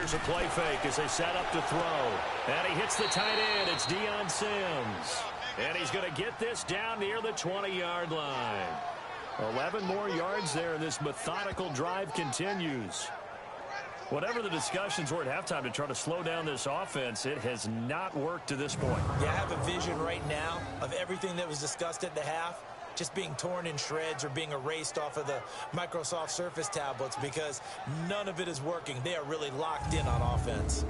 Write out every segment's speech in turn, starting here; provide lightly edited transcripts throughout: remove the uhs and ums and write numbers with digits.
Here's a play fake as they set up to throw. And he hits the tight end. It's dmanchi07's. And he's going to get this down near the 20-yard line. 11 more yards there, and this methodical drive continues. Whatever the discussions were at halftime to try to slow down this offense, it has not worked to this point. Yeah, I have a vision right now of everything that was discussed at the half just being torn in shreds or being erased off of the Microsoft Surface tablets because none of it is working. They are really locked in on offense.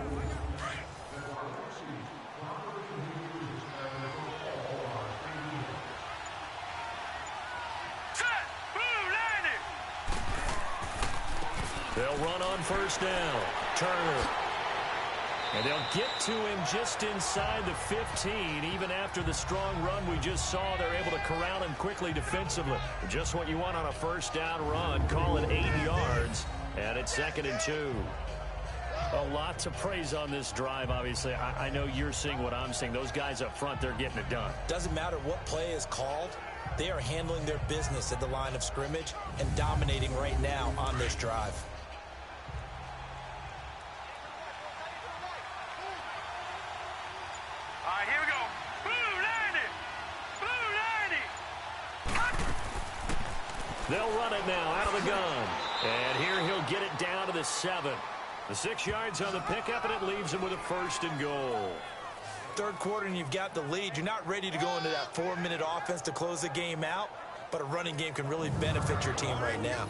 They'll run on first down. Turner. And they'll get to him just inside the 15. Even after the strong run we just saw, they're able to corral him quickly defensively. Just what you want on a first down run. Call it 8 yards. And it's 2nd and 2. A lot to praise on this drive, obviously. I know you're seeing what I'm seeing. Those guys up front, they're getting it done. Doesn't matter what play is called. They are handling their business at the line of scrimmage and dominating right now on this drive. They'll run it now out of the gun. And here he'll get it down to the 7. The 6 yards on the pickup, and it leaves him with a 1st and goal. Third quarter, and you've got the lead. You're not ready to go into that 4-minute offense to close the game out, but a running game can really benefit your team right now.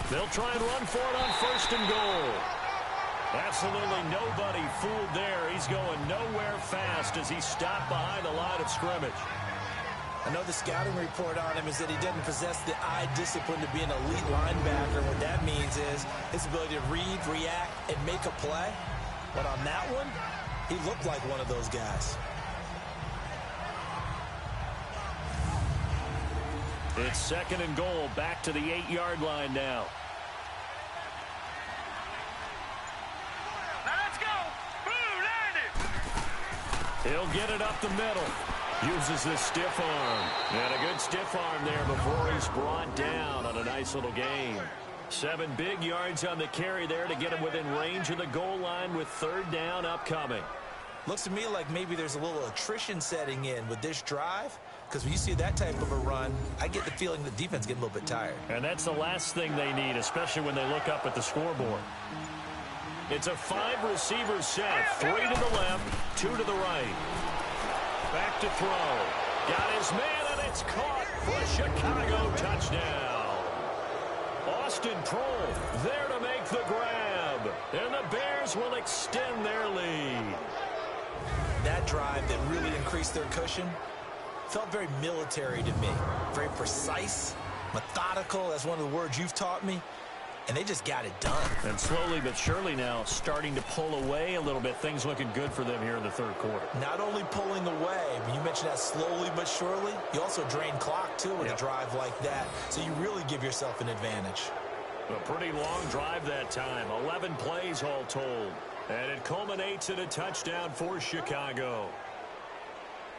They'll try and run for it on 1st and goal. Absolutely nobody fooled there. He's going nowhere fast as he's stopped behind the line of scrimmage. I know the scouting report on him is that he doesn't possess the eye discipline to be an elite linebacker. What that means is his ability to read, react, and make a play. But on that one, he looked like one of those guys. It's 2nd and goal, back to the 8-yard line now. He'll get it up the middle. Uses this stiff arm. And a good stiff arm there before he's brought down on a nice little gain. 7 big yards on the carry there to get him within range of the goal line with 3rd down upcoming. Looks to me like maybe there's a little attrition setting in with this drive. Because when you see that type of a run, I get the feeling the defense getting a little bit tired. And that's the last thing they need, especially when they look up at the scoreboard. It's a 5-receiver set. 3 to the left, 2 to the right. Back to throw. Got his man, and it's caught for a Chicago touchdown. Austin Prohl there to make the grab. And the Bears will extend their lead. That drive that really increased their cushion felt very military to me. Very precise, methodical. That's one of the words you've taught me. And they just got it done. And slowly but surely now starting to pull away a little bit. Things looking good for them here in the 3rd quarter. Not only pulling away, but you mentioned that slowly but surely. You also drain clock, too, with a drive like that. So you really give yourself an advantage. A pretty long drive that time. 11 plays all told. And it culminates in a touchdown for Chicago.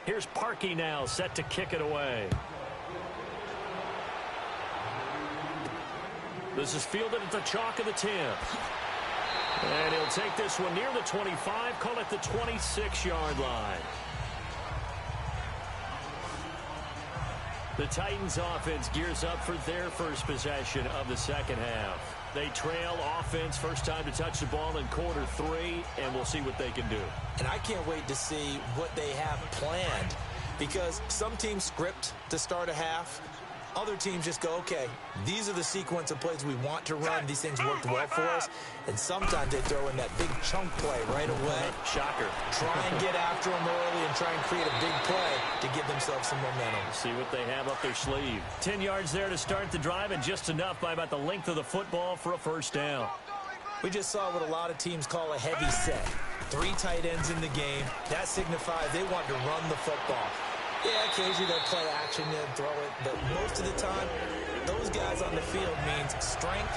Here's Parkey now set to kick it away. This is fielded at the chalk of the 10. And he'll take this one near the 25, call it the 26-yard line. The Titans offense gears up for their first possession of the 2nd half. They trail offense, first time to touch the ball in quarter 3, and we'll see what they can do. And I can't wait to see what they have planned, because some teams script to start a half. Other teams just go, okay, these are the sequence of plays we want to run. These things worked well for us. And sometimes they throw in that big chunk play right away. Shocker. Try and get after them early and try and create a big play to give themselves some momentum. See what they have up their sleeve. 10 yards there to start the drive, and just enough by about the length of the football for a first down. We just saw what a lot of teams call a heavy set. 3 tight ends in the game. That signifies they want to run the football. Yeah, occasionally they'll play action and throw it, but most of the time, those guys on the field means strength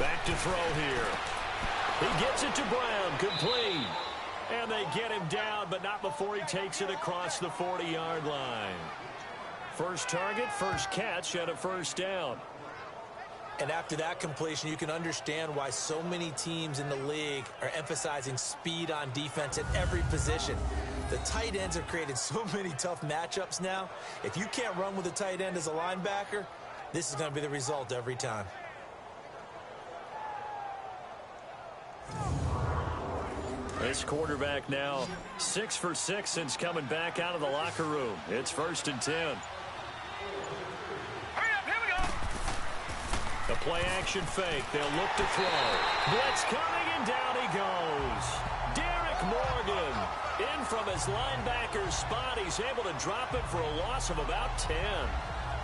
Back to throw here. He gets it to Brown, complete. And they get him down, but not before he takes it across the 40-yard line. First target, first catch, and a first down. And after that completion, you can understand why so many teams in the league are emphasizing speed on defense at every position. The tight ends have created so many tough matchups now. If you can't run with a tight end as a linebacker, this is going to be the result every time. This quarterback now 6 for 6 since coming back out of the locker room. It's 1st and 10. Hurry up, here we go. The play action fake. They'll look to throw. Blitz coming, and down he goes. Derek Morgan in from his linebacker's spot. He's able to drop it for a loss of about 10.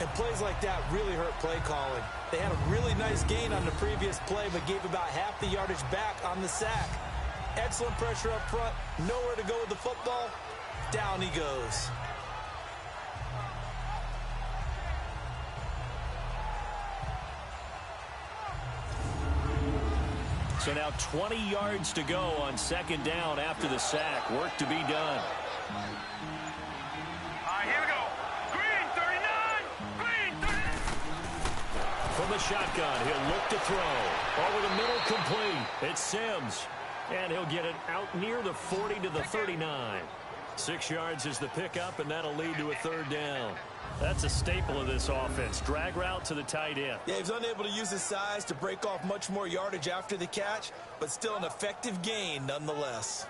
And plays like that really hurt play calling. They had a really nice gain on the previous play, but gave about half the yardage back on the sack. Excellent pressure up front. Nowhere to go with the football. Down he goes. So now 20 yards to go on 2nd down after the sack. Work to be done. All right, here we go. Green, 39. Green, 39. From the shotgun, he'll look to throw. Over the middle, complete. It's Sims. And he'll get it out near the 40 to the 39. 6 yards is the pickup, and that'll lead to a 3rd down. That's a staple of this offense. Drag route to the tight end. Yeah, he's unable to use his size to break off much more yardage after the catch, but still an effective gain nonetheless.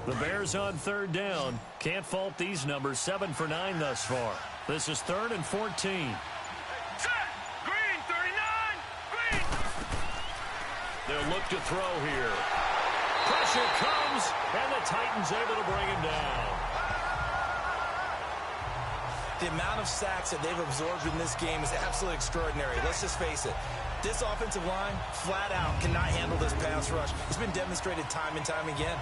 The Bears on 3rd down. Can't fault these numbers. 7 for 9 thus far. This is 3rd and 14. Set. Green, 39. Green. They'll look to throw here. Pressure comes, and the Titans able to bring him down. The amount of sacks that they've absorbed in this game is absolutely extraordinary. Let's just face it. This offensive line, flat out, cannot handle this pass rush. It's been demonstrated time and time again.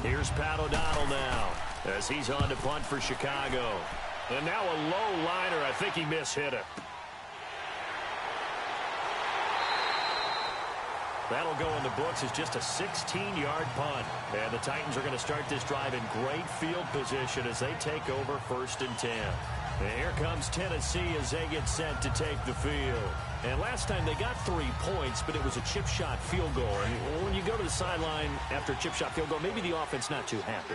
Here's Pat O'Donnell now as he's on to punt for Chicago. And now a low liner. I think he mishit it. That'll go in the books as just a 16-yard punt. And the Titans are going to start this drive in great field position as they take over 1st and 10. And here comes Tennessee as they get set to take the field. And last time they got 3 points, but it was a chip shot field goal. And when you go to the sideline after a chip shot field goal, maybe the offense not too happy.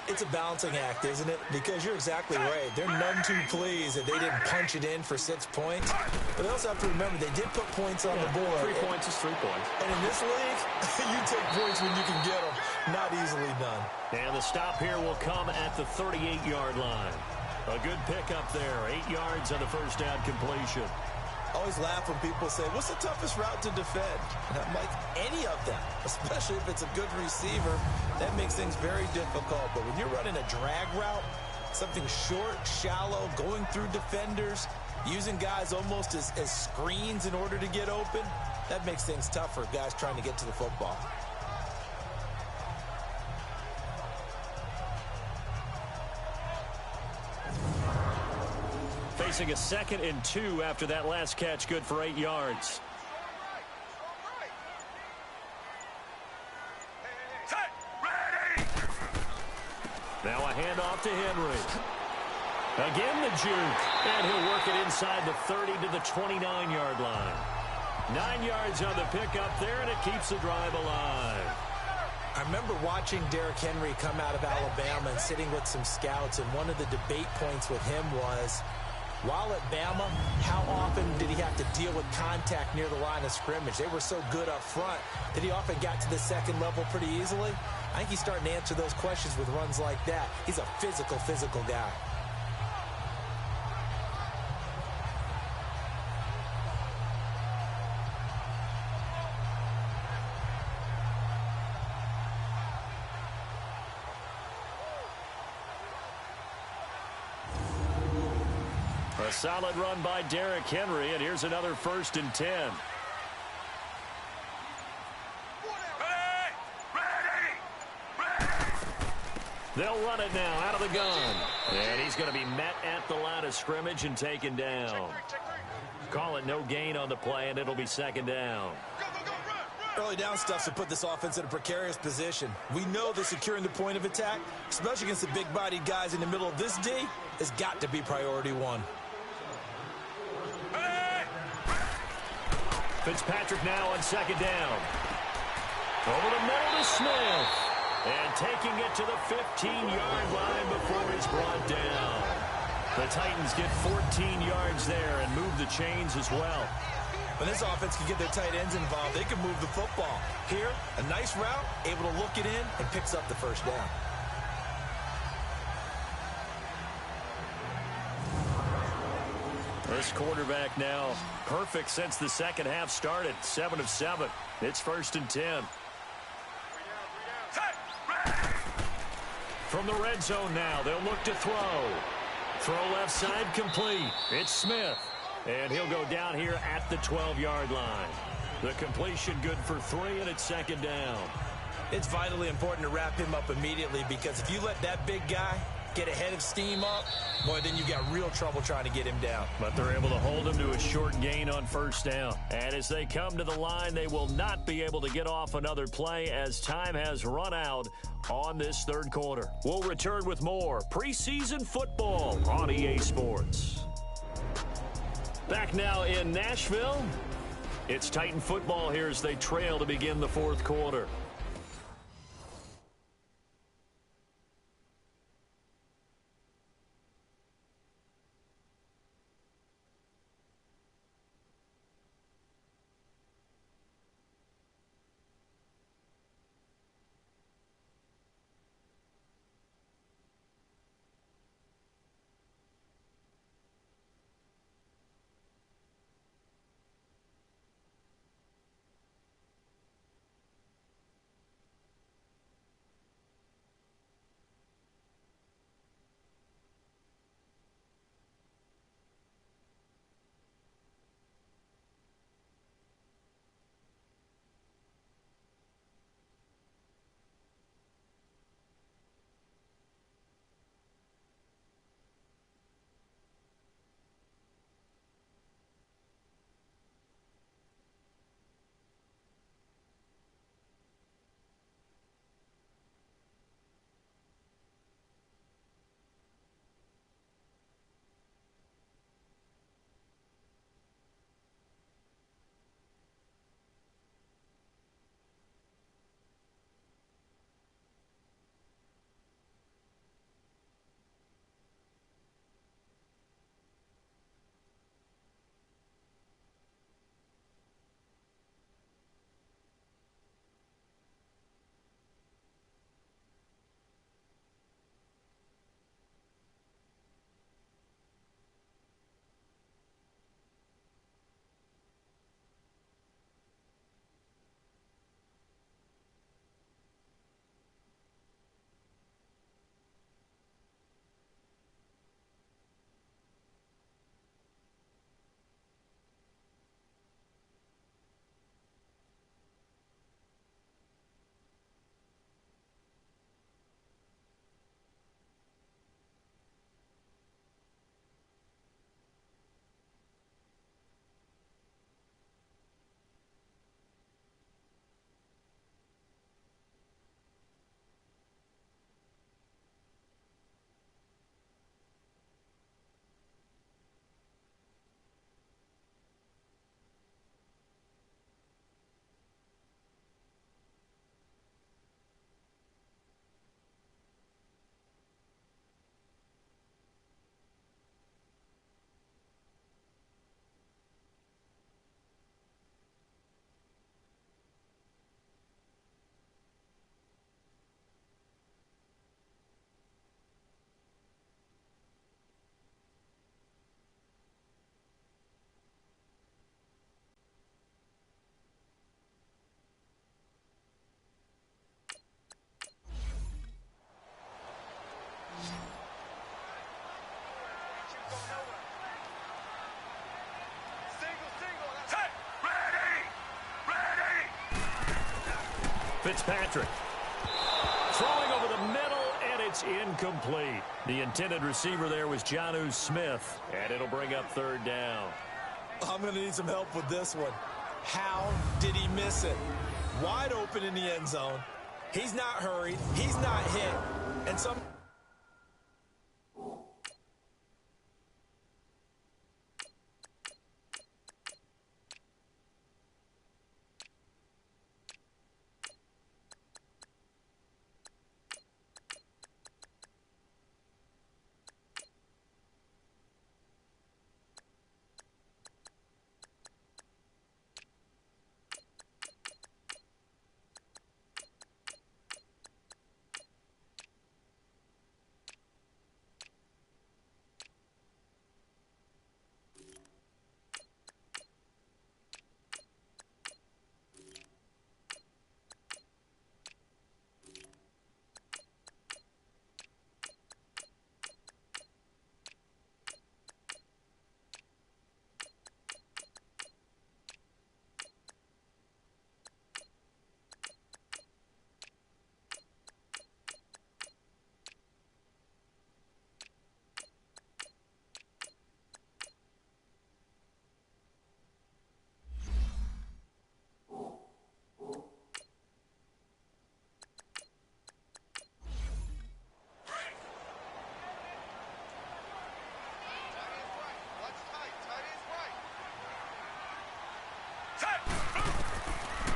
It's a balancing act, isn't it? Because you're exactly right. They're none too pleased that they didn't punch it in for 6 points. But they also have to remember they did put points on the board. 3 points is 3 points. And in this league, you take points when you can get them. Not easily done. And the stop here will come at the 38-yard line. A good pickup there. 8 yards on the first down completion. I always laugh when people say, what's the toughest route to defend? And I'm like, any of them, especially if it's a good receiver. That makes things very difficult. But when you're running a drag route, something short, shallow, going through defenders, using guys almost as screens in order to get open, that makes things tough for guys trying to get to the football. Facing a 2nd and 2 after that last catch, good for 8 yards. Set. Ready. Now a handoff to Henry. Again the juke, and he'll work it inside the 30 to the 29-yard line. 9 yards on the pickup there, and it keeps the drive alive. I remember watching Derrick Henry come out of Alabama and sitting with some scouts, and one of the debate points with him was, while at Bama, how often did he have to deal with contact near the line of scrimmage? They were so good up front that he often got to the 2nd level pretty easily. I think he's starting to answer those questions with runs like that. He's a physical guy. A solid run by Derrick Henry, and here's another 1st and 10. They'll run it now out of the gun. And he's going to be met at the line of scrimmage and taken down. Call it no gain on the play, and it'll be 2nd down. Early down stuff to put this offense in a precarious position. We know that securing the point of attack, especially against the big-bodied guys in the middle of this D, has got to be priority one. Fitzpatrick now on 2nd down. Over the middle to Smith. And taking it to the 15-yard line before he's brought down. The Titans get 14 yards there and move the chains as well. When this offense can get their tight ends involved, they can move the football. Here, a nice route, able to look it in, and picks up the 1st down. This quarterback now perfect since the 2nd half started. 7 of 7. It's 1st and 10. From the red zone now, they'll look to throw. Throw left side complete. It's Smith. And he'll go down here at the 12-yard line. The completion good for 3, and it's 2nd down. It's vitally important to wrap him up immediately because if you let that big guy get ahead of steam up, boy, then you got real trouble trying to get him down. But they're able to hold him to a short gain on 1st down. And as they come to the line, they will not be able to get off another play as time has run out on this 3rd quarter. We'll return with more preseason football on EA Sports. Back now in Nashville. It's Titan football here as they trail to begin the 4th quarter. Fitzpatrick. Throwing over the middle, and it's incomplete. The intended receiver there was Jonnu Smith, and it'll bring up third down. I'm going to need some help with this one. How did he miss it? Wide open in the end zone. He's not hurried. He's not hit. And some...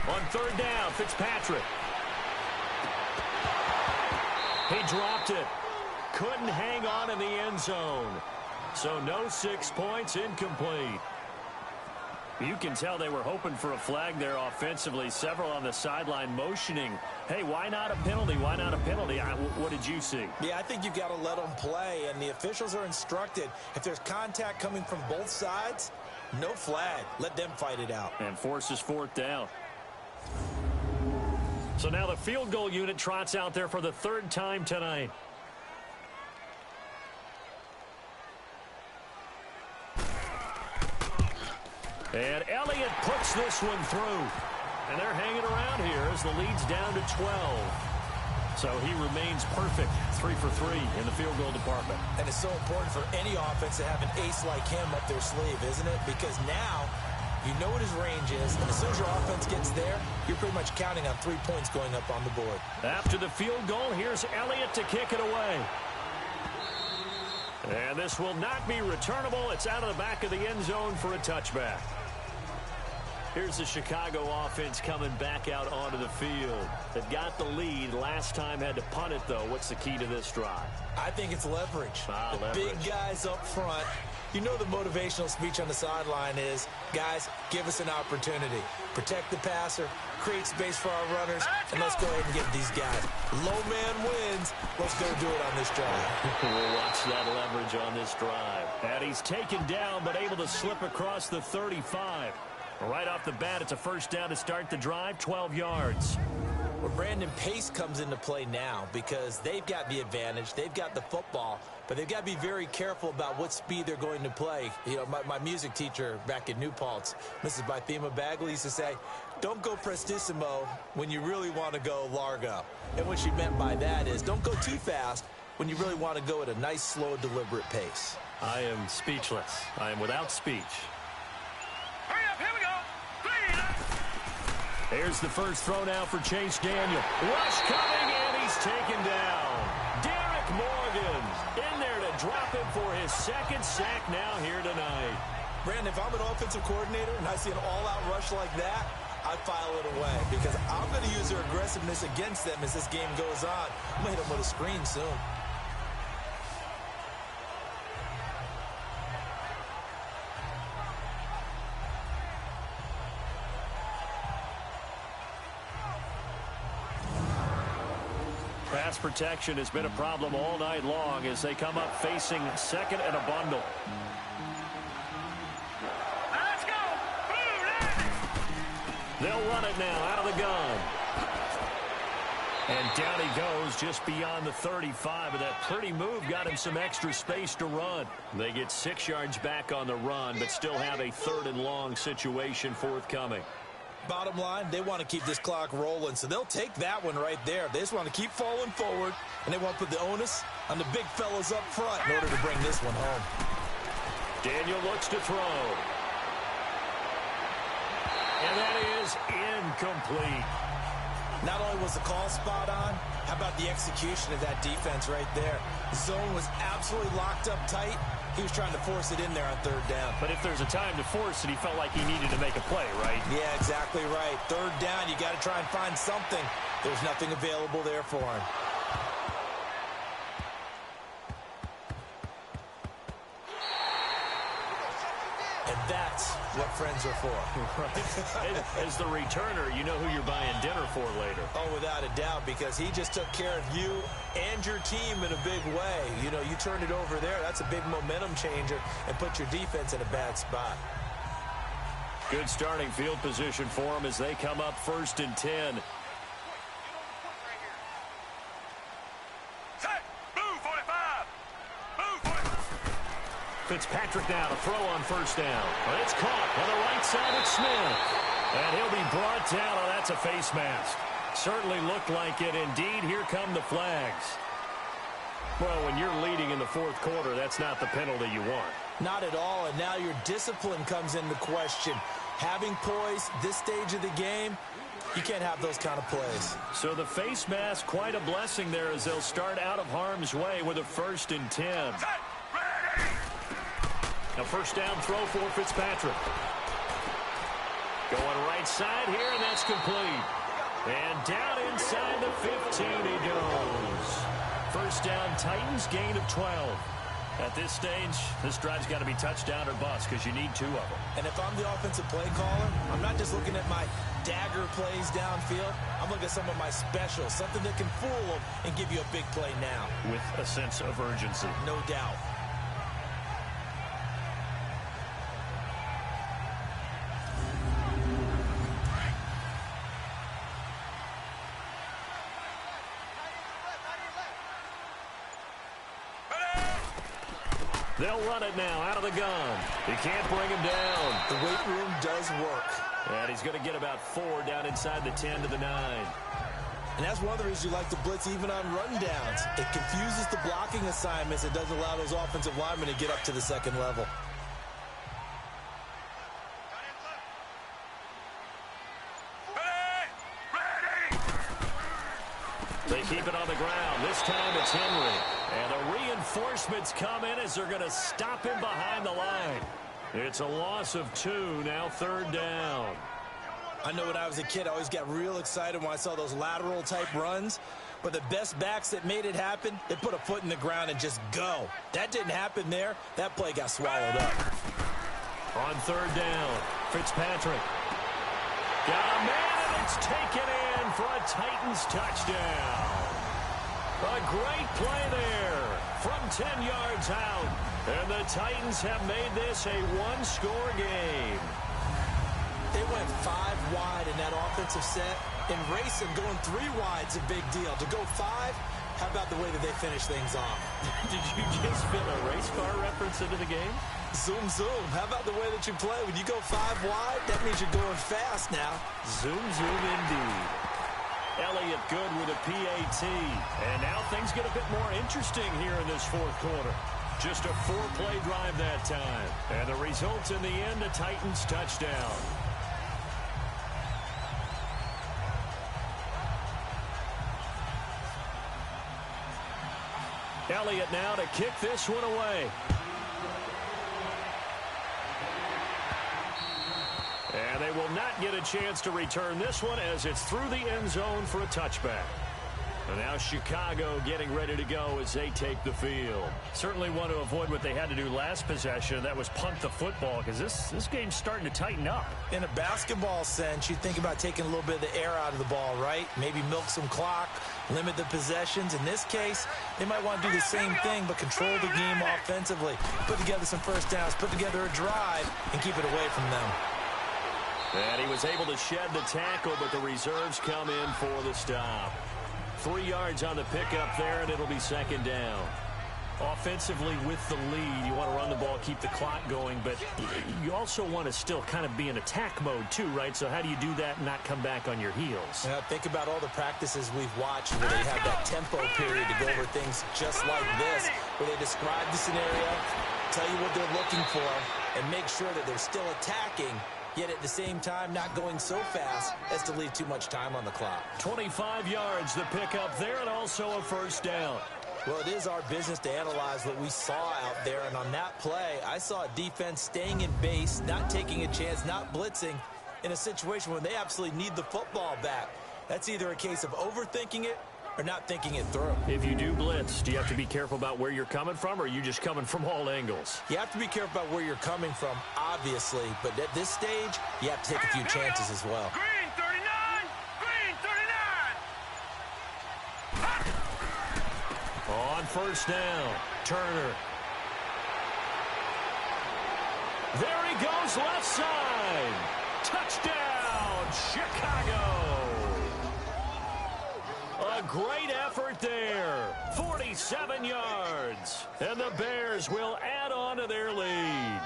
On third down, Fitzpatrick. He dropped it. Couldn't hang on in the end zone. So no 6 points, incomplete. You can tell they were hoping for a flag there offensively. Several on the sideline motioning. Hey, why not a penalty? Why not a penalty? What did you see? Yeah, I think you've got to let them play, and the officials are instructed. If there's contact coming from both sides, no flag. Let them fight it out. And forces fourth down. So now the field goal unit trots out there for the third time tonight. And Elliott puts this one through. And they're hanging around here as the lead's down to 12. So he remains perfect, 3 for 3 in the field goal department. And it's so important for any offense to have an ace like him up their sleeve, isn't it? Because now you know what his range is, and as soon as your offense gets there, you're pretty much counting on 3 points going up on the board. After the field goal, here's Elliott to kick it away. And this will not be returnable. It's out of the back of the end zone for a touchback. Here's the Chicago offense coming back out onto the field. They've got the lead. Last time had to punt it, though. What's the key to this drive? I think it's leverage. Leverage. Big guys up front. You know the motivational speech on the sideline is, guys, give us an opportunity. Protect the passer, create space for our runners, and let's go ahead and get these guys. Low man wins. Let's go do it on this drive. We'll watch that leverage on this drive. And he's taken down, but able to slip across the 35. Right off the bat, it's a first down to start the drive, 12 yards. Well, Brandon, pace comes into play now because they've got the advantage. They've got the football, but they've got to be very careful about what speed they're going to play. You know, my music teacher back in New Paltz, Mrs. Bythema Bagley, used to say, don't go prestissimo when you really want to go largo. And what she meant by that is don't go too fast when you really want to go at a nice, slow, deliberate pace. I am speechless. I am without speech. Hurry up, here we go. Here's the first throw now for Chase Daniel. Rush coming, and he's taken down. Derek Morgan in there to drop him for his second sack now here tonight. Brandon, if I'm an offensive coordinator and I see an all-out rush like that, I file it away because I'm going to use their aggressiveness against them as this game goes on. I'm going to hit them with a screen soon. Pass protection has been a problem all night long as they come up facing second and a bundle. Let's go. They'll run it now out of the gun. And down he goes just beyond the 35, but that pretty move got him some extra space to run. They get 6 yards back on the run, but still have a third and long situation forthcoming. Bottom line, they want to keep this clock rolling, so they'll take that one right there. They just want to keep falling forward, and they want to put the onus on the big fellas up front in order to bring this one home. Daniel looks to throw. And that is incomplete. Not only was the call spot on, how about the execution of that defense right there? The zone was absolutely locked up tight. He was trying to force it in there on third down. But if there's a time to force it, he felt like he needed to make a play, right? Yeah, exactly right. Third down, you got to try and find something. There's nothing available there for him. And that's what friends are for. Right. As the returner, you know who you're buying dinner for later. Oh, without a doubt, because he just took care of you and your team in a big way. You know, you turned it over there. That's a big momentum changer and put your defense in a bad spot. Good starting field position for them as they come up 1st and 10. Fitzpatrick now to throw on 1st down. But it's caught on the right side. It's Smith. And he'll be brought down. Oh, that's a face mask. Certainly looked like it. Indeed, here come the flags. Well, when you're leading in the 4th quarter, that's not the penalty you want. Not at all, and now your discipline comes into question. Having poise this stage of the game, you can't have those kind of plays. So the face mask, quite a blessing there as they'll start out of harm's way with a 1st and 10. A 1st down throw for Fitzpatrick. Going right side here, and that's complete. And down inside the 15 he goes. 1st down, Titans, gain of 12. At this stage, this drive's got to be touchdown or bust because you need 2 of them. And if I'm the offensive play caller, I'm not just looking at my dagger plays downfield. I'm looking at some of my specials, something that can fool them and give you a big play now. With a sense of urgency. No doubt. They'll run it now out of the gun. He can't bring him down. The weight room does work. And he's going to get about 4 down inside the 10 to the 9. And that's one of the reasons you like to blitz even on rundowns. It confuses the blocking assignments. It doesn't allow those offensive linemen to get up to the 2nd level. They keep it on the ground. This time it's Henry. And the reinforcements come in as they're going to stop him behind the line. It's a loss of 2, now 3rd down. I know when I was a kid, I always got real excited when I saw those lateral-type runs. But the best backs that made it happen, they put a foot in the ground and just go. That didn't happen there. That play got swallowed up. On 3rd down, Fitzpatrick. Got a man, and it's taken in for a Titans touchdown. A great play there from 10 yards out. And the Titans have made this a 1-score game. They went 5 wide in that offensive set. And racing, going 3 wide's a big deal. To go 5, how about the way that they finish things off? Did you just fit a race car reference into the game? Zoom, zoom. How about the way that you play? When you go 5 wide, that means you're going fast now. Zoom, zoom indeed. Elliott good with a PAT. And now things get a bit more interesting here in this 4th quarter. Just a 4-play drive that time. And the result in the end, a Titans touchdown. Elliott now to kick this one away. And they will not get a chance to return this one as it's through the end zone for a touchback. And now Chicago getting ready to go as they take the field. Certainly want to avoid what they had to do last possession. That was punt the football because this game's starting to tighten up. In a basketball sense, you think about taking a little bit of the air out of the ball, right? Maybe milk some clock, limit the possessions. In this case, they might want to do the same thing but control the game offensively. Put together some 1st downs, put together a drive, and keep it away from them. And he was able to shed the tackle, but the reserves come in for the stop. 3 yards on the pickup there, and it'll be 2nd down. offensively with the lead. You want to run the ball, keep the clock going, but you also want to still kind of be in attack mode too, right? So how do you do that and not come back on your heels? Think about all the practices we've watched where they have that tempo period to go over things just like this, where they describe the scenario, tell you what they're looking for, and make sure that they're still attacking, yet at the same time not going so fast as to leave too much time on the clock. 25 yards the pickup there, and also a first down. Well, it is our business to analyze what we saw out there, and on that play, I saw a defense staying in base, not taking a chance, not blitzing in a situation where they absolutely need the football back. That's either a case of overthinking it or not thinking it through. If you do blitz, do you have to be careful about where you're coming from, or are you just coming from all angles? You have to be careful about where you're coming from, obviously, but at this stage, you have to take a few chances as well. Green 39! Green 39! On first down, Turner. There he goes, left side. Touchdown, Chicago. A great effort there. 47 yards. And the Bears will add on to their lead.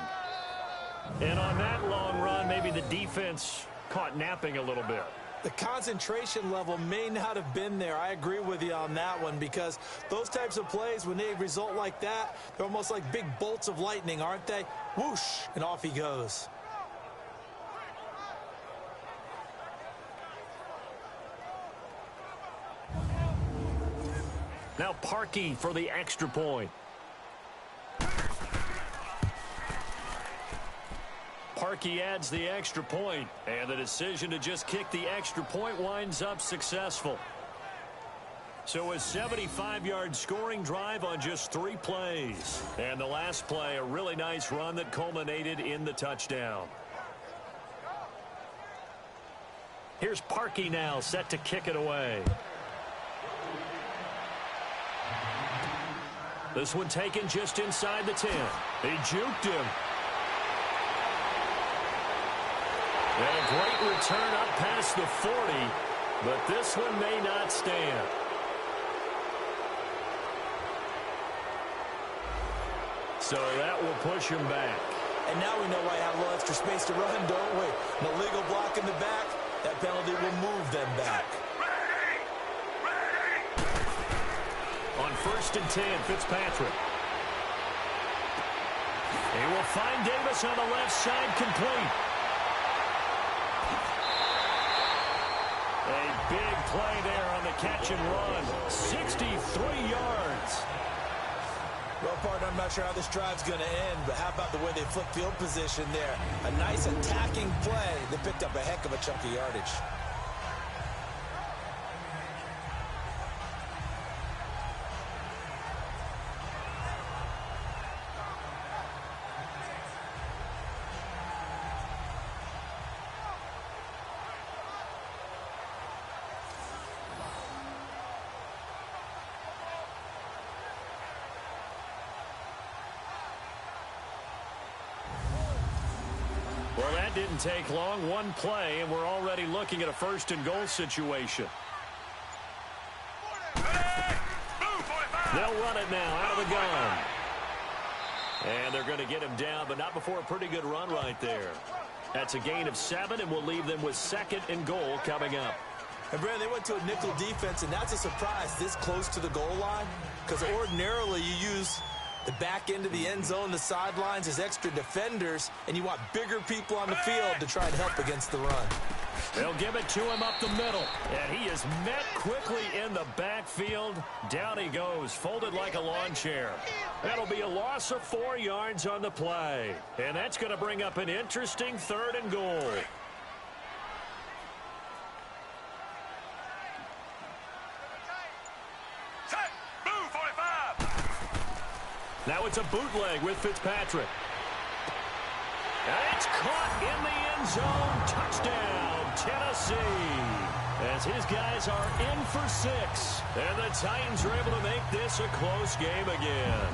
And on that long run, maybe the defense caught napping a little bit. The concentration level may not have been there. I agree with you on that one, because those types of plays, when they result like that, they're almost like big bolts of lightning, aren't they? Whoosh, and off he goes. Now Parkey for the extra point. Parkey adds the extra point, and the decision to just kick the extra point winds up successful. So a 75-yard scoring drive on just 3 plays. And the last play, a really nice run that culminated in the touchdown. Here's Parkey now, set to kick it away. This one taken just inside the 10. He juked him. And a great return up past the 40, but this one may not stand. So that will push him back. And now we know why I have a little extra space to run, don't we? An illegal block in the back, that penalty will move them back. On 1st and 10, Fitzpatrick. He will find Davis on the left side, complete. A big play there on the catch and run. 63 yards. Well, partner, I'm not sure how this drive's going to end, but how about the way they flip field position there? A nice attacking play that picked up a heck of a chunk of yardage. Well, that didn't take long. One play, and we're already looking at a 1st and goal situation. They'll run it now out of the gun. And they're going to get him down, but not before a pretty good run right there. That's a gain of 7, and we'll leave them with 2nd and goal coming up. And, Brad, they went to a nickel defense, and that's a surprise this close to the goal line, because ordinarily you use the back end of the end zone, the sidelines as extra defenders, and you want bigger people on the field to try and help against the run. They'll give it to him up the middle, and he is met quickly in the backfield. Down he goes, folded like a lawn chair. That'll be a loss of 4 yards on the play, and that's going to bring up an interesting 3rd and goal. Now it's a bootleg with Fitzpatrick. And it's caught in the end zone. Touchdown, Tennessee. As his guys are in for 6. And the Titans are able to make this a close game again.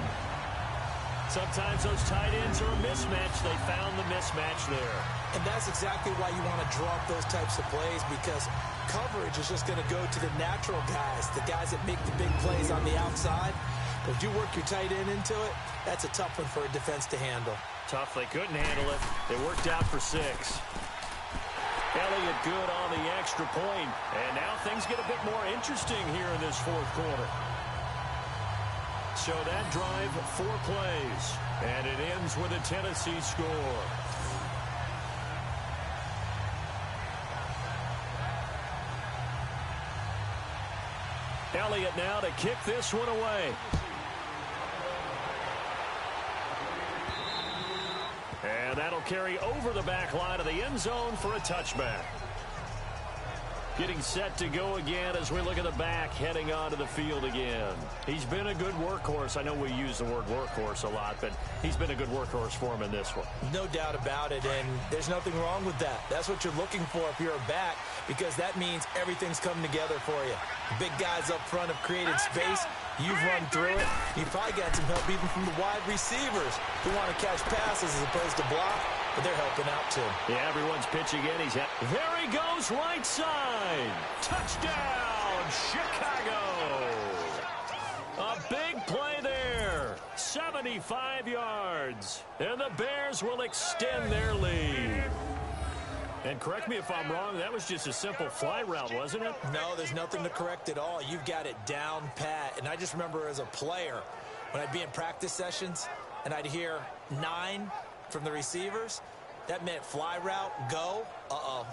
Sometimes those tight ends are a mismatch. They found the mismatch there. And that's exactly why you want to draw up those types of plays, because coverage is just going to go to the natural guys, the guys that make the big plays on the outside. But if you work your tight end into it, that's a tough one for a defense to handle. Tough, they couldn't handle it. They worked out for 6. Elliott good on the extra point. And now things get a bit more interesting here in this fourth quarter. So that drive, 4 plays. And it ends with a Tennessee score. Elliott now to kick this one away. And that'll carry over the back line of the end zone for a touchback. Getting set to go again as we look at the back heading onto the field again. He's been a good workhorse. I know we use the word workhorse a lot, but he's been a good workhorse for him in this one. No doubt about it, and there's nothing wrong with that. That's what you're looking for if you're a back, because that means everything's coming together for you. Big guys up front have created space. You've run through it. You've probably got some help even from the wide receivers who want to catch passes as opposed to block, but they're helping out too. Yeah, everyone's pitching in. There he goes, right side. Touchdown, Chicago. A big play there. 75 yards. And the Bears will extend their lead. And correct me if I'm wrong, that was just a simple fly route, wasn't it? No, there's nothing to correct at all. You've got it down pat. And I just remember as a player, when I'd be in practice sessions and I'd hear 9 from the receivers, that meant fly route, go.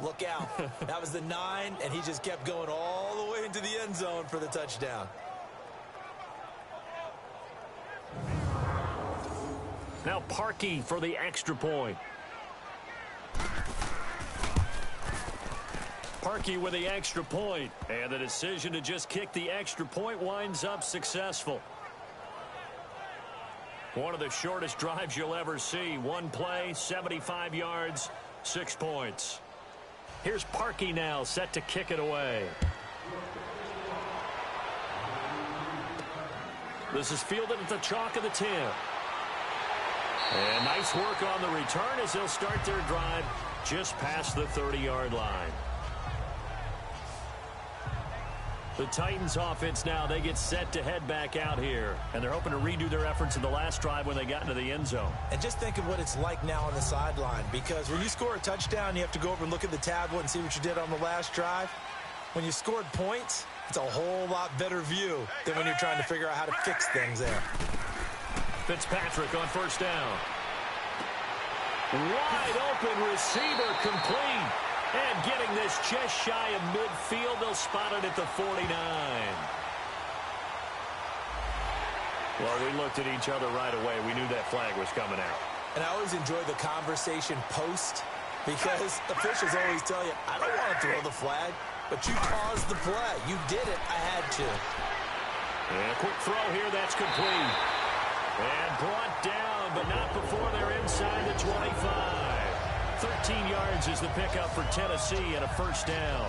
Look out. That was the 9, and he just kept going all the way into the end zone for the touchdown. Now Parkey for the extra point. Parkey with the extra point, and the decision to just kick the extra point winds up successful. One of the shortest drives you'll ever see. 1 play, 75 yards, 6 points. Here's Parkey now, set to kick it away. This is fielded at the chalk of the 10. And nice work on the return as they'll start their drive just past the 30-yard line. The Titans offense now, they get set to head back out here. And they're hoping to redo their efforts in the last drive when they got into the end zone. And just think of what it's like now on the sideline. Because when you score a touchdown, you have to go over and look at the tablet and see what you did on the last drive. When you scored points, it's a whole lot better view than when you're trying to figure out how to fix things there. Fitzpatrick on first down. Wide open receiver complete. And getting this just shy of midfield, they'll spot it at the 49. Well, we looked at each other right away. We knew that flag was coming out. And I always enjoy the conversation post because officials always tell you, I don't want to throw the flag, but you caused the play. You did it. I had to. And a quick throw here. That's complete. And brought down, but not before they're inside the 25. 13 yards is the pickup for Tennessee and a first down.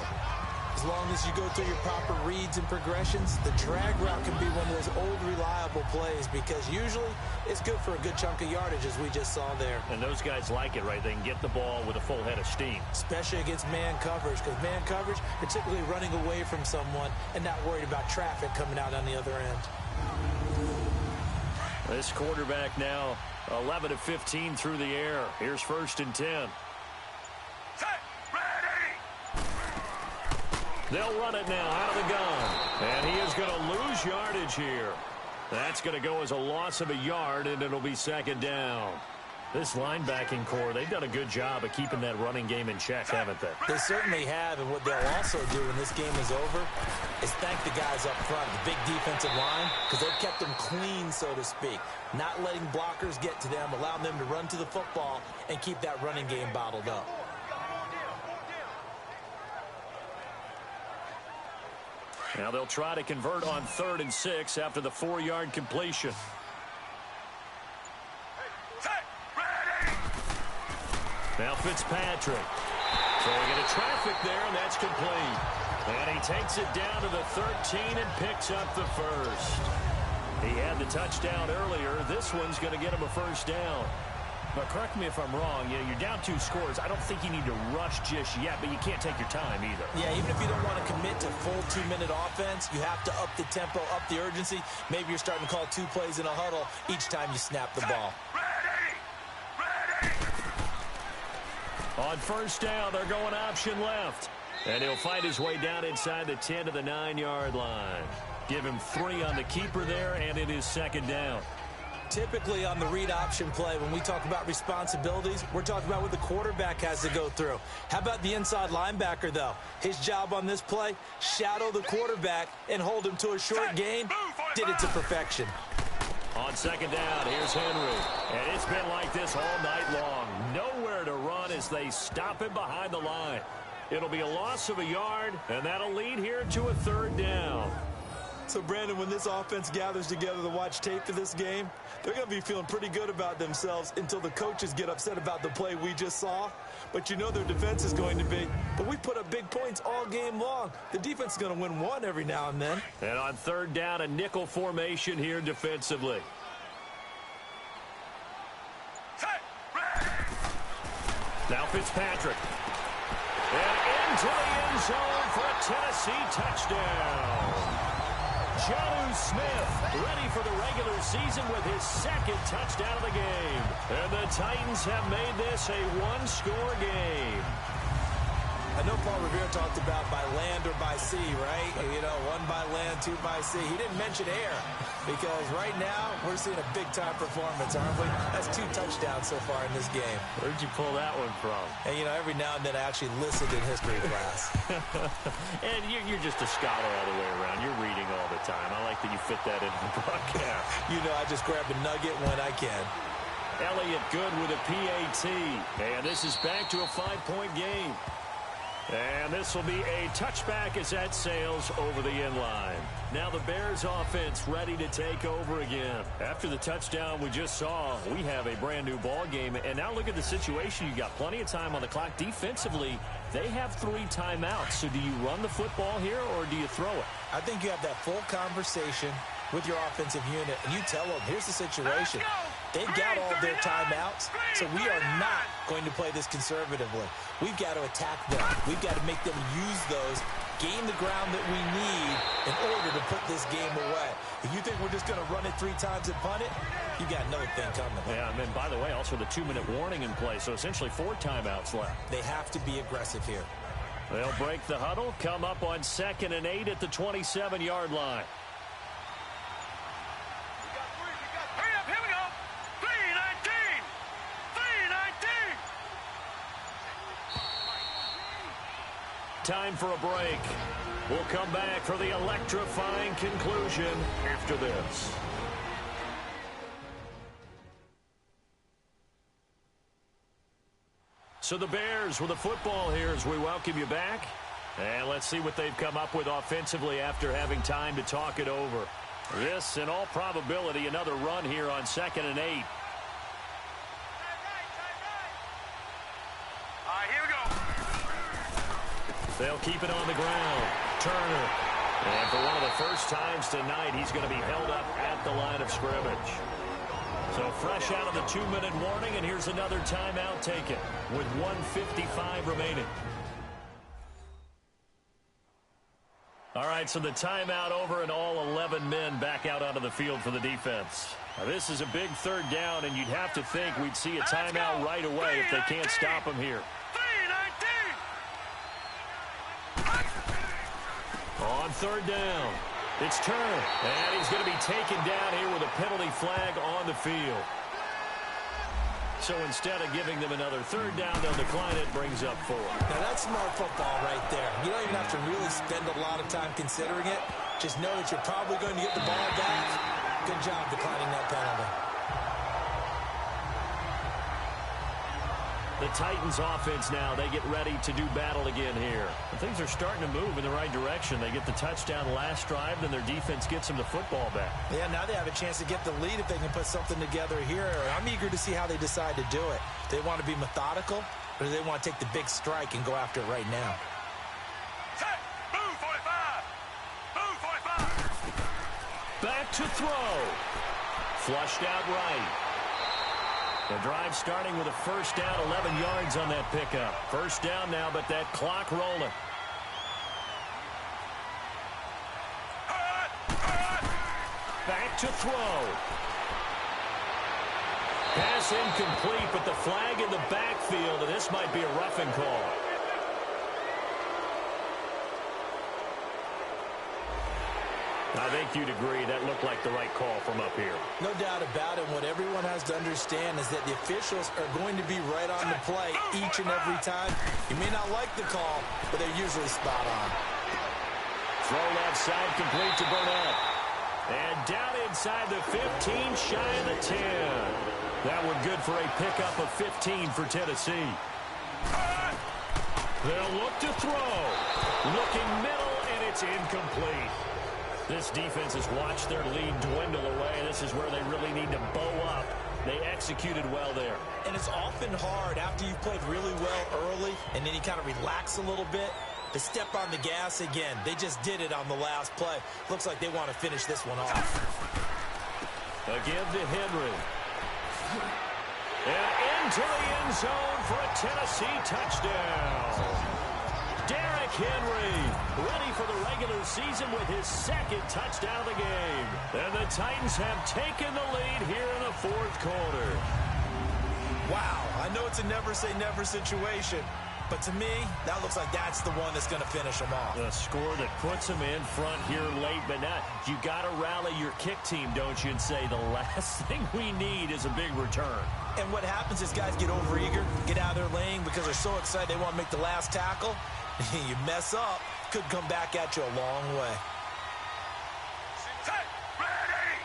As long as you go through your proper reads and progressions, the drag route can be one of those old reliable plays because usually it's good for a good chunk of yardage as we just saw there. And those guys like it, right? They can get the ball with a full head of steam. Especially against man coverage because man coverage, particularly running away from someone and not worried about traffic coming out on the other end. This quarterback now 11 of 15 through the air. Here's first and 10. They'll run it now out of the gun. And he is going to lose yardage here. That's going to go as a loss of a yard, and it'll be second down. This linebacking core, they've done a good job of keeping that running game in check, haven't they? They certainly have, and what they'll also do when this game is over is thank the guys up front, the big defensive line, because they've kept them clean, so to speak. Not letting blockers get to them, allowing them to run to the football and keep that running game bottled up. Now they'll try to convert on 3rd and 6 after the 4-yard completion. Now Fitzpatrick. Throwing into traffic there, and that's complete. And he takes it down to the 13 and picks up the first. He had the touchdown earlier. This one's going to get him a first down. But correct me if I'm wrong, you're down 2 scores. I don't think you need to rush just yet, but you can't take your time either. Yeah, even if you don't want to commit to full 2-minute offense, you have to up the tempo, up the urgency. Maybe you're starting to call 2 plays in a huddle each time you snap the ball. Ready! On first down, they're going option left. And he'll find his way down inside the 10 to the 9-yard line. Give him 3 on the keeper there, and it is second down. Typically on the read option play, when we talk about responsibilities, we're talking about what the quarterback has to go through. How about the inside linebacker, though? His job on this play, shadow the quarterback and hold him to a short gain. Did it to perfection. On second down, here's Henry. And it's been like this all night long. Nowhere to run as they stop him behind the line. It'll be a loss of a yard, and that'll lead here to a third down. So, Brandon, when this offense gathers together to watch tape for this game, they're going to be feeling pretty good about themselves until the coaches get upset about the play we just saw. But you know their defense is going to be. But we put up big points all game long. The defense is going to win one every now and then. And on third down, a nickel formation here defensively. Now Fitzpatrick. And into the end zone for a Tennessee touchdown. Jonnu Smith ready for the regular season with his second touchdown of the game. And the Titans have made this a one-score game. I know Paul Revere talked about by land or by sea, right? You know, 1 by land, 2 by sea. He didn't mention air because right now we're seeing a big-time performance, aren't we? That's 2 touchdowns so far in this game. Where'd you pull that one from? And, you know, every now and then I actually listened in history class. And you're just a scholar all the way around. You're reading all the time. I like that you fit that into the broadcast. You know, I just grab a nugget when I can. Elliott good with a PAT. And this is back to a 5-point game. And this will be a touchback as that sails over the end line. Now the Bears offense ready to take over again. After the touchdown we just saw, we have a brand new ball game. And now look at the situation. You got plenty of time on the clock. Defensively, they have 3 timeouts. So do you run the football here or do you throw it? I think you have that full conversation with your offensive unit, and you tell them, here's the situation. They've got all their timeouts, so we are not going to play this conservatively. We've got to attack them. We've got to make them use those, gain the ground that we need in order to put this game away. If you think we're just going to run it 3 times and punt it, you got another thing coming. Yeah, and then, by the way, also the 2-minute warning in play, so essentially 4 timeouts left. They have to be aggressive here. They'll break the huddle, come up on 2nd and 8 at the 27-yard line. Time for a break. We'll come back for the electrifying conclusion after this. So the Bears with the football here as we welcome you back. And let's see what they've come up with offensively after having time to talk it over. This, in all probability, another run here on 2nd and 8. They'll keep it on the ground. Turner. And for one of the first times tonight, he's going to be held up at the line of scrimmage. So fresh out of the 2-minute warning, and here's another timeout taken with 1:55 remaining. All right, so the timeout over and all 11 men back out onto the field for the defense. Now, this is a big third down, and you'd have to think we'd see a timeout right away if they can't stop him here. On third down, it's Turner, and he's going to be taken down here with a penalty flag on the field. So instead of giving them another third down, they'll decline it, brings up 4. Now that's smart football right there. You don't even have to really spend a lot of time considering it. Just know that you're probably going to get the ball back. Good job declining that penalty. The Titans offense now, they get ready to do battle again here. And things are starting to move in the right direction. They get the touchdown last drive, then their defense gets them the football back. Yeah, now they have a chance to get the lead if they can put something together here. I'm eager to see how they decide to do it. Do they want to be methodical, or do they want to take the big strike and go after it right now? Set. Move 45. Move 45. Back to throw. Flushed out right. The drive starting with a first down, 11 yards on that pickup. First down now, but that clock rolling. Back to throw. Pass incomplete, but the flag in the backfield, and this might be a roughing call. I think you'd agree that looked like the right call from up here. No doubt about it. What everyone has to understand is that the officials are going to be right on the play each and every time. You may not like the call, but they're usually spot on. Throw left side complete to Burnett. And down inside the 15, shy of the 10. That one good for a pickup of 15 for Tennessee. They'll look to throw. Looking middle, and it's incomplete. This defense has watched their lead dwindle away. This is where they really need to bow up. They executed well there. And it's often hard after you've played really well early and then you kind of relax a little bit to step on the gas again. They just did it on the last play. Looks like they want to finish this one off. A give to Henry. And into the end zone for a Tennessee touchdown. Derrick Henry ready for the regular season with his second touchdown of the game. And the Titans have taken the lead here in the fourth quarter. Wow, I know it's a never-say-never situation, but to me, that looks like that's the one that's going to finish them off. A score that puts them in front here late, but now you got to rally your kick team, don't you, and say the last thing we need is a big return. And what happens is guys get overeager, get out of their lane because they're so excited they want to make the last tackle. You mess up, could come back at you a long way. Set, ready,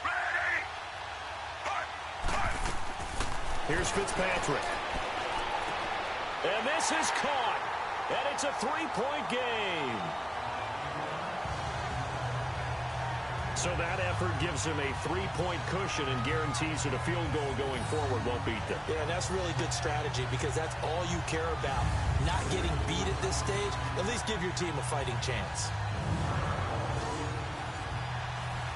ready. Here's Fitzpatrick. And this is caught. And it's a three-point game. So that effort gives him a three-point cushion and guarantees that a field goal going forward won't beat them. Yeah, that's really good strategy because that's all you care about. Not getting beat at this stage, at least give your team a fighting chance.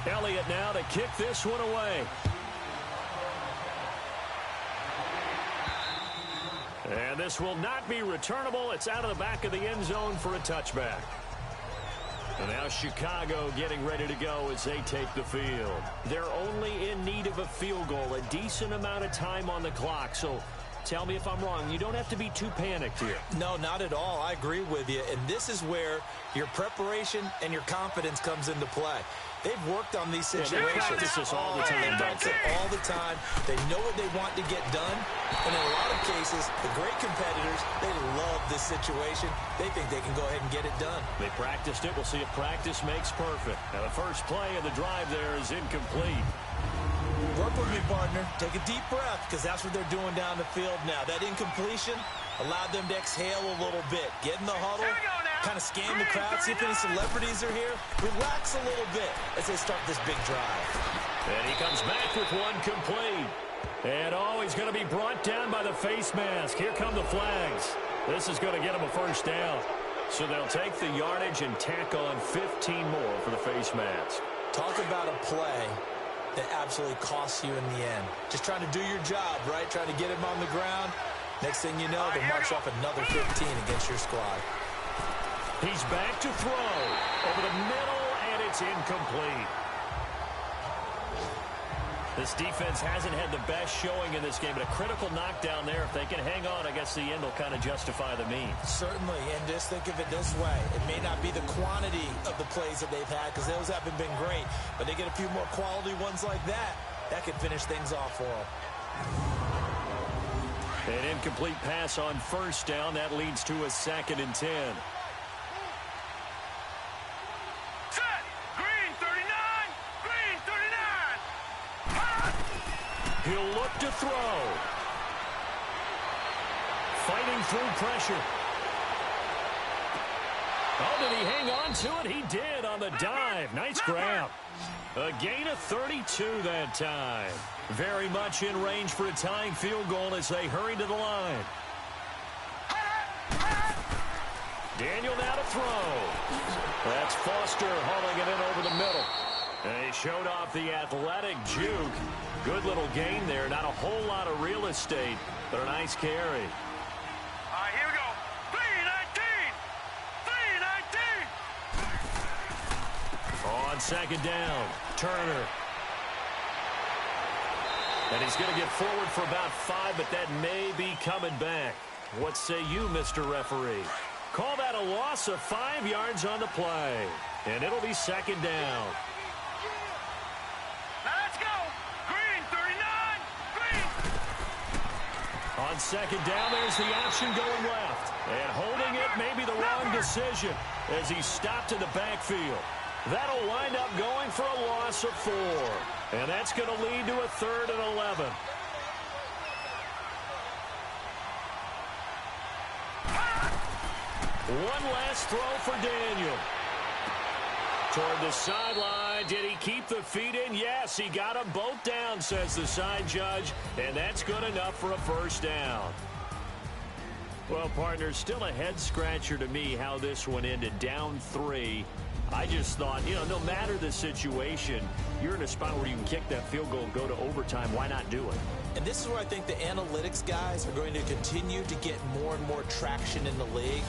Elliott now to kick this one away. And this will not be returnable. It's out of the back of the end zone for a touchback. And now Chicago getting ready to go as they take the field. They're only in need of a field goal, a decent amount of time on the clock. So tell me if I'm wrong. You don't have to be too panicked here. No, not at all. I agree with you. And this is where your preparation and your confidence comes into play. They've worked on these situations. They practice this all the time. They practice it all the time. They know what they want to get done. And in a lot of cases, the great competitors, they love this situation. They think they can go ahead and get it done. They practiced it. We'll see if practice makes perfect. Now the first play of the drive there is incomplete. Work with me, partner. Take a deep breath because that's what they're doing down the field now. That incompletion allowed them to exhale a little bit. Get in the huddle. Kind of scan the crowd, see if any celebrities are here. Relax a little bit as they start this big drive. And he comes back with one complete. And he's going to be brought down by the face mask. Here come the flags. This is going to get him a first down. So they'll take the yardage and tack on 15 more for the face mask. Talk about a play that absolutely costs you in the end. Just trying to do your job, right? Trying to get him on the ground. Next thing you know, they'll march off another 15 against your squad. He's back to throw. Over the middle, and it's incomplete. This defense hasn't had the best showing in this game, but a critical knockdown there. If they can hang on, I guess the end will kind of justify the means. Certainly, and just think of it this way. It may not be the quantity of the plays that they've had because those haven't been great, but they get a few more quality ones like that. That could finish things off for them. An incomplete pass on first down. That leads to a 2nd and 10. He'll look to throw. Fighting through pressure. Oh, did he hang on to it? He did on the dive. Nice grab. A gain of 32 that time. Very much in range for a tying field goal as they hurry to the line. Daniel now to throw. That's Foster hauling it in over the middle. They showed off the athletic juke. Good little gain there. Not a whole lot of real estate, but a nice carry. All right, here we go. 319! 319! On second down, Turner. And he's going to get forward for about 5, but that may be coming back. What say you, Mr. Referee? Call that a loss of 5 yards on the play. And it'll be second down. Now let's go! Green, 39! Green! On second down, there's the option going left. And holding it may be the wrong decision as he stopped in the backfield. That'll wind up going for a loss of 4. And that's going to lead to a 3rd and 11. One last throw for Daniel. Toward the sideline. Did he keep the feet in? Yes, he got them both down, says the side judge. And that's good enough for a first down. Well, partner, still a head-scratcher to me how this one ended. Down 3. I just thought, no matter the situation, you're in a spot where you can kick that field goal and go to overtime. Why not do it? And this is where I think the analytics guys are going to continue to get more and more traction in the league.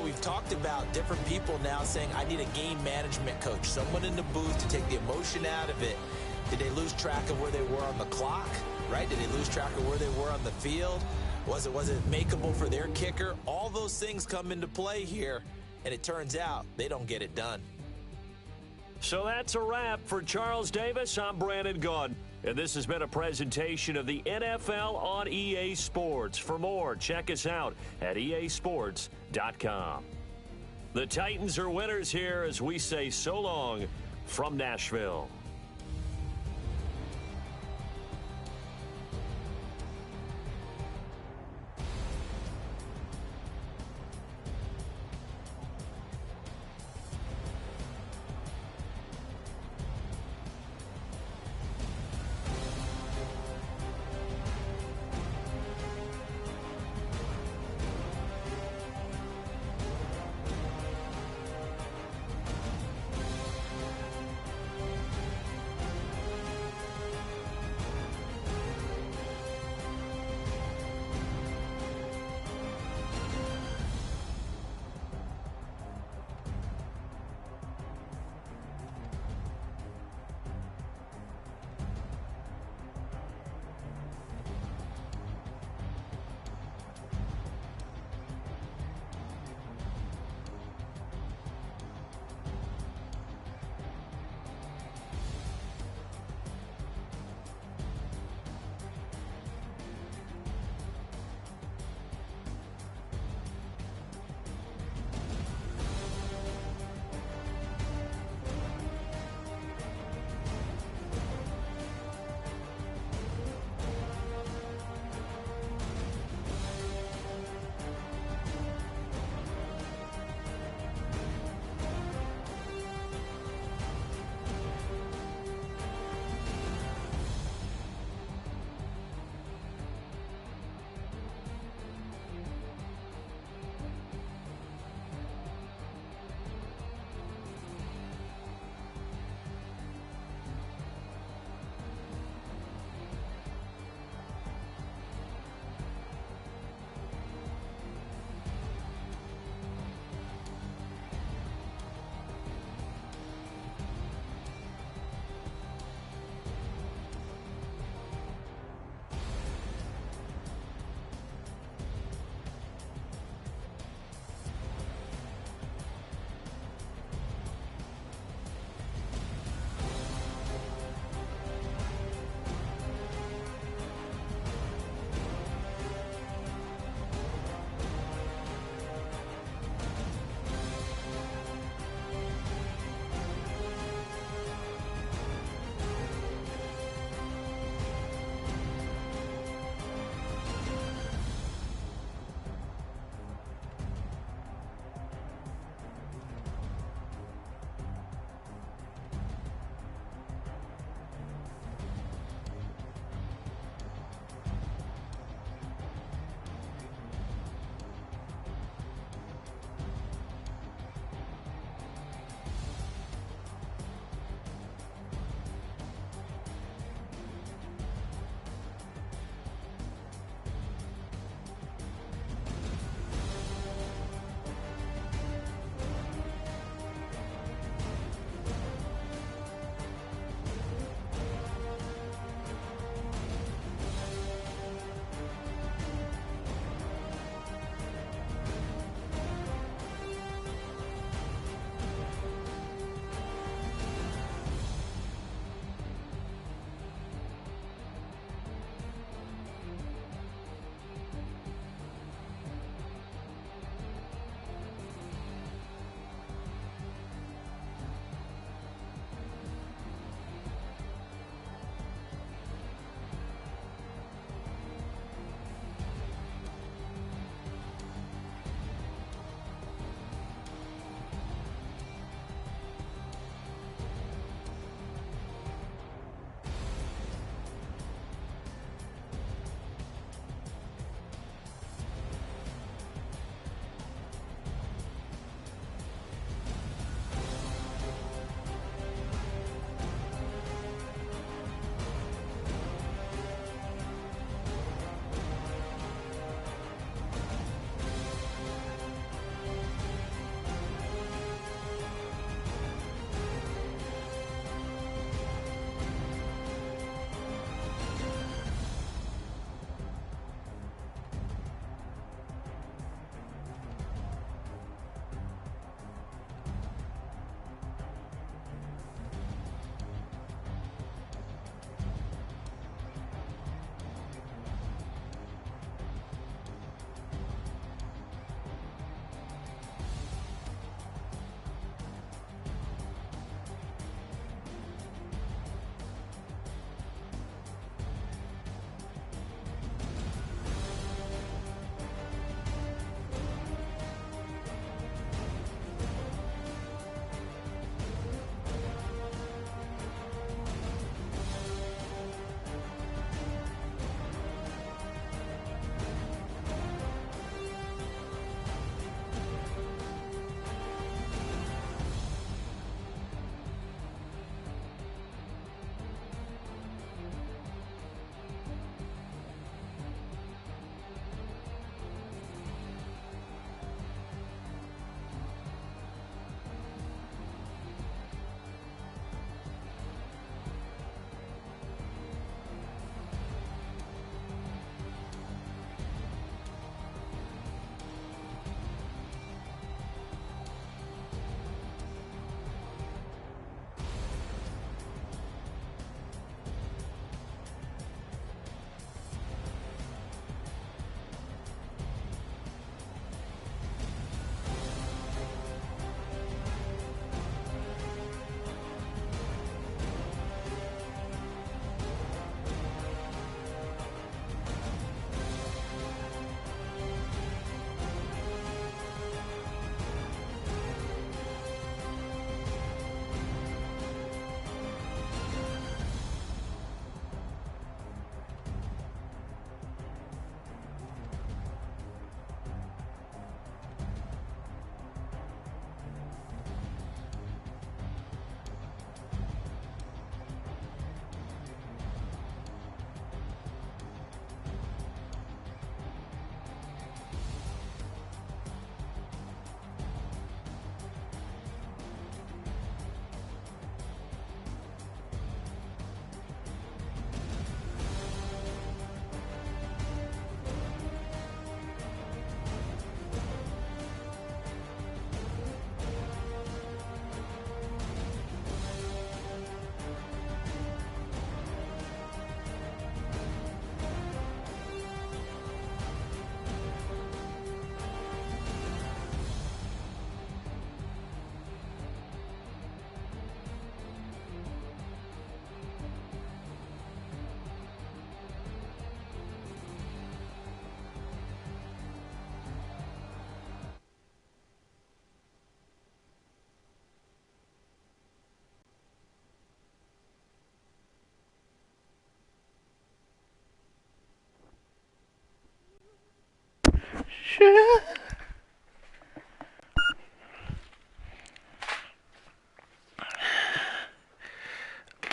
We've talked about different people now saying, I need a game management coach, someone in the booth to take the emotion out of it. Did they lose track of where they were on the clock, right? Did they lose track of where they were on the field? Was it makeable for their kicker? All those things come into play here, and it turns out they don't get it done. So that's a wrap for Charles Davis. I'm Brandon Gaudin. And this has been a presentation of the NFL on EA Sports. For more, check us out at easports.com. The Titans are winners here as we say so long from Nashville.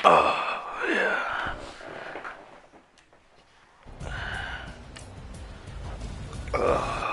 Oh, yeah. Oh.